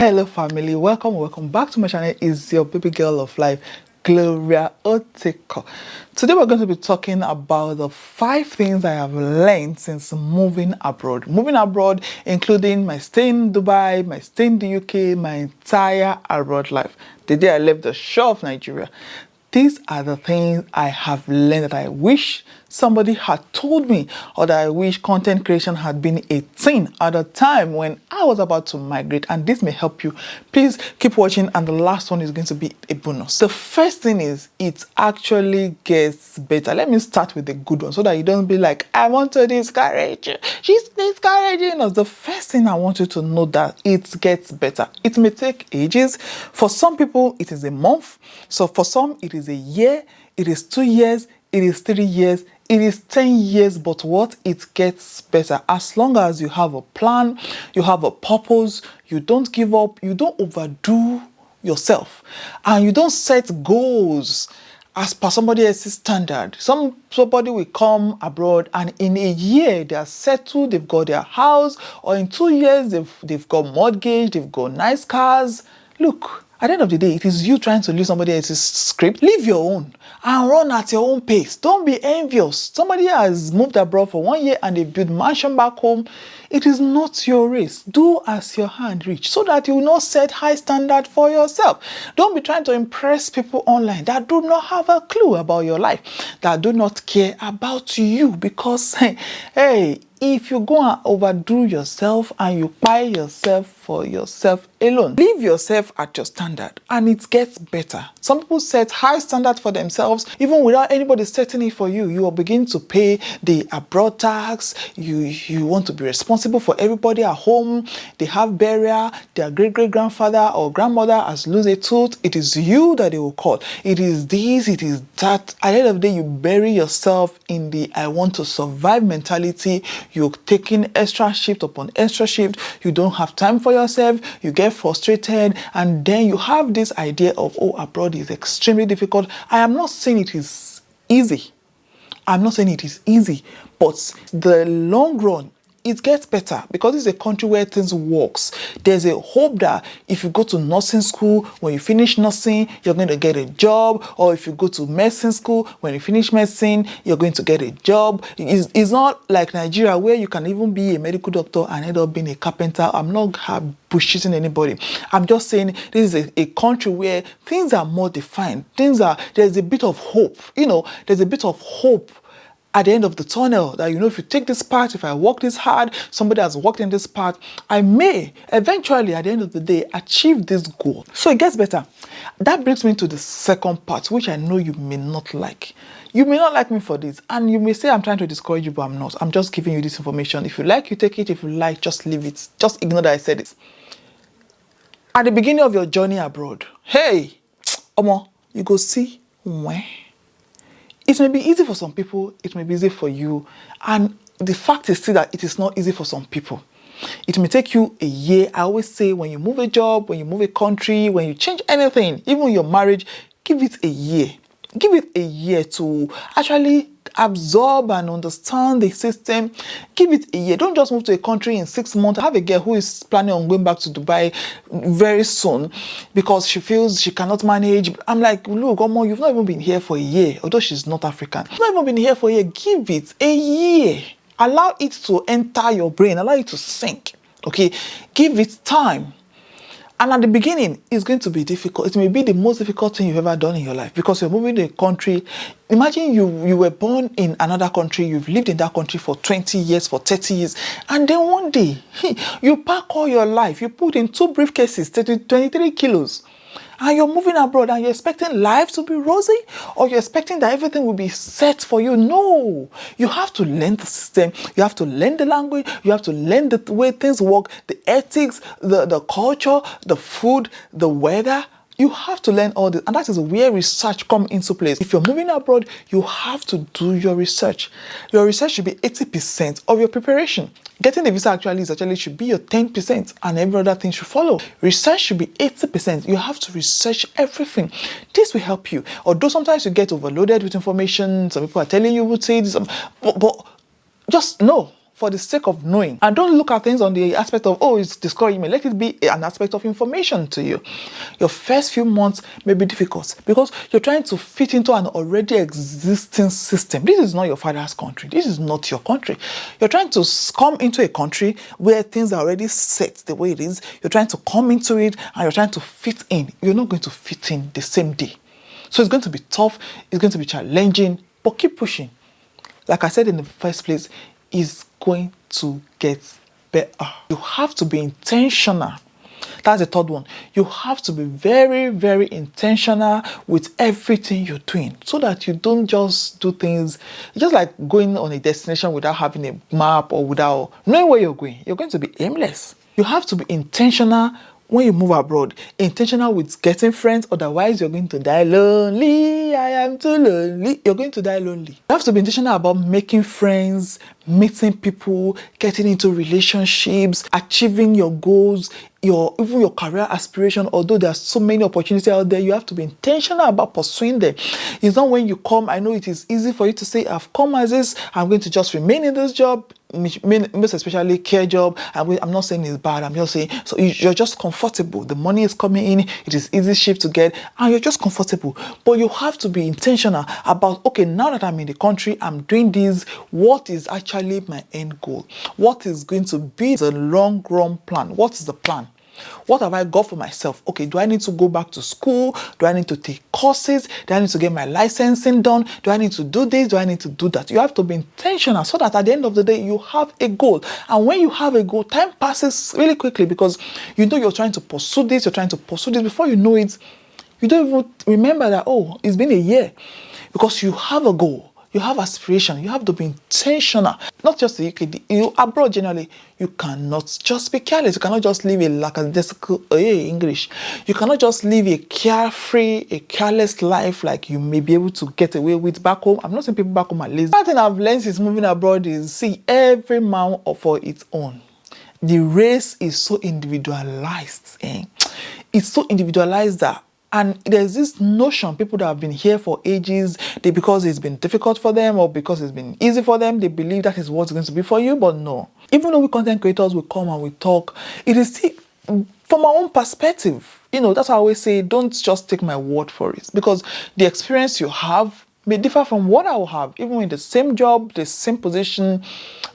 Hello family, welcome back to my channel. Is your baby girl of life, Gloria Oteko. Today we're going to be talking about the 5 things I have learned since moving abroad. Moving abroad, including my stay in Dubai, my stay in the UK, my entire abroad life. The day I left the shore of Nigeria. These are the things I have learned that I wish somebody had told me, or that I wish content creation had been a thing at the time when I was about to migrate. And this may help you. Please keep watching, and the last one is going to be a bonus. The first thing is, it actually gets better. Let me start with the good one so that you don't be like, I want to discourage you. She's discouraging us. The first thing I want you to know that it gets better. It may take ages. For some people, it is a month. So for some, it is a year, it is 2 years, it is 3 years, it is 10 years, but what? It gets better. As long as you have a plan, you have a purpose, you don't give up, you don't overdo yourself, and you don't set goals as per somebody else's standard. Somebody will come abroad and in a year they are settled, they've got their house, or in 2 years they've got mortgage, they've got nice cars. Look, at the end of the day, it is you trying to live somebody else's script. Live your own and run at your own pace. Don't be envious. Somebody has moved abroad for 1 year and they built mansion back home. It is not your race. Do as your hand reach so that you will not set high standard for yourself. Don't be trying to impress people online that do not have a clue about your life, that do not care about you, because hey, if you go and overdo yourself and you buy yourself for yourself alone, leave yourself at your standard and it gets better. Some people set high standards for themselves even without anybody setting it for you. You will begin to pay the abroad tax. You want to be responsible for everybody at home. They have burial. Their great-great-grandfather or grandmother has lost a tooth. It is you that they will call. It is this, it is that. At the end of the day, you bury yourself in the I want to survive mentality. You're taking extra shift upon extra shift. You don't have time for yourself. You get frustrated, and then you have this idea of, oh, abroad is extremely difficult. I am not saying it is easy. I'm not saying it is easy, but the long run, it gets better because it's a country where things works. There's a hope that if you go to nursing school, when you finish nursing, you're going to get a job. Or if you go to medicine school, when you finish medicine, you're going to get a job. It's not like Nigeria where you can even be a medical doctor and end up being a carpenter. I'm not bullshitting anybody. I'm just saying this is a country where things are more defined. There's a bit of hope. There's a bit of hope at the end of the tunnel, that if you take this path, if I work this hard, somebody has worked in this path, I may eventually at the end of the day achieve this goal. So it gets better. That brings me to the second part, which I know you may not like. You may not like me for this, and you may say I'm trying to discourage you, but I'm not. I'm just giving you this information. If you like, you take it. If you like, just leave it. Just ignore that I said it. At the beginning of your journey abroad, hey, Omo, you go see when. It may be easy for some people, it may be easy for you. And the fact is still that it is not easy for some people. It may take you a year. I always say when you move a job, when you move a country, when you change anything, even your marriage, give it a year. Give it a year to actually absorb and understand the system. Give it a year. Don't just move to a country in 6 months. I have a girl who is planning on going back to Dubai very soon because she feels she cannot manage. I'm like, look, Omo, you've not even been here for a year, although she's not African. You've not even been here for a year. Give it a year. Allow it to enter your brain. Allow it to sink. Okay? Give it time. And at the beginning, it's going to be difficult. It may be the most difficult thing you've ever done in your life because you're moving to a country. Imagine you were born in another country. You've lived in that country for 20 years, for 30 years. And then one day, you pack all your life. You put in 2 briefcases, 23 kilos. And you're moving abroad and you're expecting life to be rosy, or you're expecting that everything will be set for you. No, you have to learn the system. You have to learn the language. You have to learn the way things work, the ethics, the culture, the food, the weather. You have to learn all this, and that is where research comes into place. If you're moving abroad, you have to do your research. Your research should be 80% of your preparation. Getting the visa should be your 10%, and every other thing should follow. Research should be 80%. You have to research everything. This will help you. Although sometimes you get overloaded with information, some people are telling you to say this, but just know for the sake of knowing. And don't look at things on the aspect of, oh, it's discouraging me. Let it be an aspect of information to you. Your first few months may be difficult because you're trying to fit into an already existing system. This is not your father's country. This is not your country. You're trying to come into a country where things are already set the way it is. You're trying to come into it and you're trying to fit in. You're not going to fit in the same day. So it's going to be tough. It's going to be challenging, but keep pushing. Like I said in the first place, it's going to get better. You have to be intentional. That's the third one. You have to be very, very intentional with everything you're doing so that you don't just do things just like going on a destination without having a map or without knowing where you're going. You're going to be aimless. You have to be intentional when you move abroad, intentional with getting friends, otherwise you're going to die lonely. I am too lonely. You're going to die lonely. You have to be intentional about making friends, meeting people, getting into relationships, achieving your goals, even your career aspiration. Although there are so many opportunities out there, you have to be intentional about pursuing them. It's not when you come, I know it is easy for you to say, I've come as this, I'm going to just remain in this job, most especially care job. I'm not saying it's bad, I'm just saying, so you're just comfortable. The money is coming in, it is easy shift to get, and you're just comfortable. But you have to be intentional about, okay, now that I'm in the country, I'm doing this, what is actually my end goal? What is going to be the long run plan? What is the plan? What have I got for myself? Okay, do I need to go back to school? Do I need to take courses? Do I need to get my licensing done? Do I need to do this? Do I need to do that? You have to be intentional so that at the end of the day, you have a goal. And when you have a goal, time passes really quickly because you know you're trying to pursue this, you're trying to pursue this. Before you know it, you don't even remember that, oh, it's been a year because you have a goal. You have aspiration. You have to be intentional. Not just the UK, abroad generally, you cannot just be careless. You cannot just live a lackadaisical English. You cannot just live a carefree, a careless life like you may be able to get away with back home. I'm not saying people back home are lazy. One thing I've learned since moving abroad is see every man for its own. The race is so individualized. It's so individualized that. And there's this notion, people that have been here for ages, because it's been difficult for them or because it's been easy for them, they believe that is what's going to be for you, but no. Even though we content creators will come and we talk, it is still from our own perspective. That's why I always say, don't just take my word for it, because the experience you have may differ from what I will have. Even in the same job, the same position,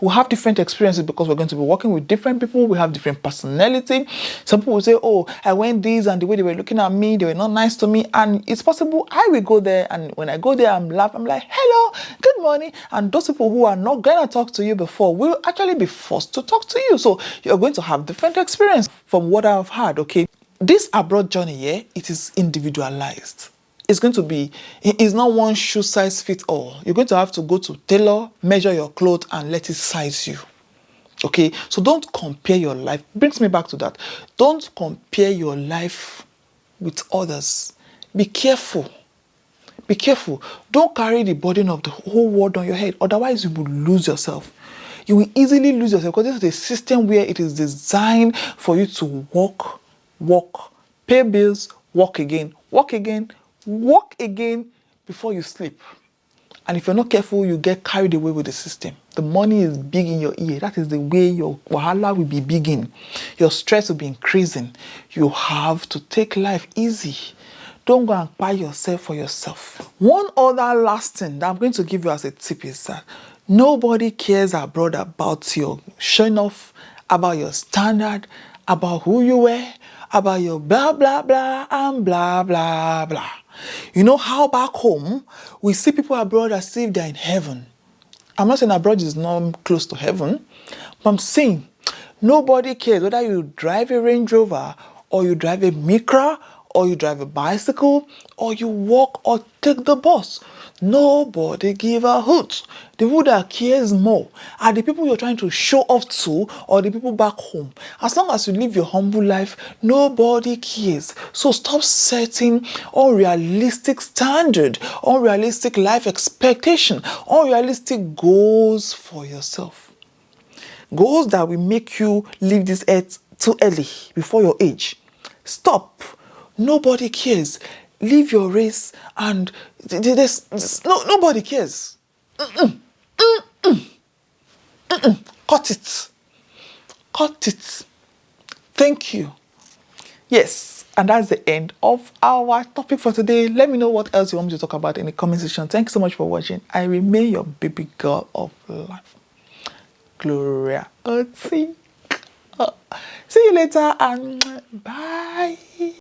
we'll have different experiences because we're going to be working with different people. We have different personality. Some people will say, oh, I went this and the way they were looking at me, they were not nice to me. And it's possible I will go there, and when I go there, I'm laughing. I'm like, hello, good morning. And those people who are not going to talk to you before will actually be forced to talk to you. So you're going to have different experience from what I've had, okay? This abroad journey here, it is individualized. It's going to be, it's not one shoe size fits all. You're going to have to go to tailor, measure your clothes, and let it size you. Okay? So don't compare your life. Brings me back to that. Don't compare your life with others. Be careful. Be careful. Don't carry the burden of the whole world on your head. Otherwise, you will lose yourself. You will easily lose yourself because this is a system where it is designed for you to work, pay bills, work again, work again before you sleep. And if you're not careful, you get carried away with the system. The money is big in your ear. That is the way your wahala will be big in. Your stress will be increasing. You have to take life easy. Don't go and buy yourself for yourself. One other last thing that I'm going to give you as a tip is that nobody cares abroad about your showing off, about your standard, about who you were, about your blah, blah, blah, and blah, blah, blah. You know how back home, we see people abroad as if they're in heaven. I'm not saying abroad is not close to heaven, but I'm saying nobody cares whether you drive a Range Rover or you drive a Micra or you drive a bicycle or you walk or take the bus. Nobody give a hoot. The people that cares more are the people you're trying to show off to or the people back home. As long as you live your humble life, nobody cares. So stop setting unrealistic standard, unrealistic life expectation, unrealistic goals for yourself. Goals that will make you leave this earth too early, before your age. Stop. Nobody cares. Live your race and nobody cares. Cut it. Cut it. Thank you. Yes, and that's the end of our topic for today. Let me know what else you want me to talk about in the comment section. Thank you so much for watching. I remain your baby girl of life, Gloria Otik. See you later and bye.